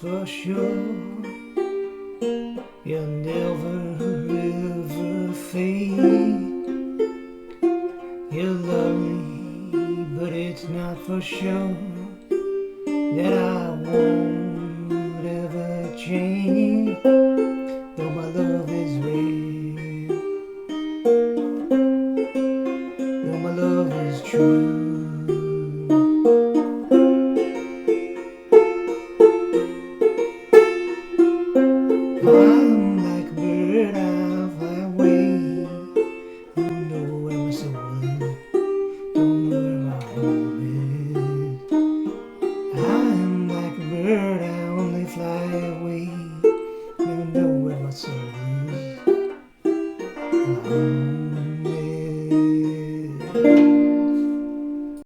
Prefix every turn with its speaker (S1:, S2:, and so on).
S1: for sure. You'll never ever fade. You're lovely, but it's not for sure that I won't ever change. Though my love is real, though my love is true. I'm like a bird, I'll fly away. Don't know where my soul is, don't know where my home is. I'm like a bird, I only fly away. Don't know where my soul is.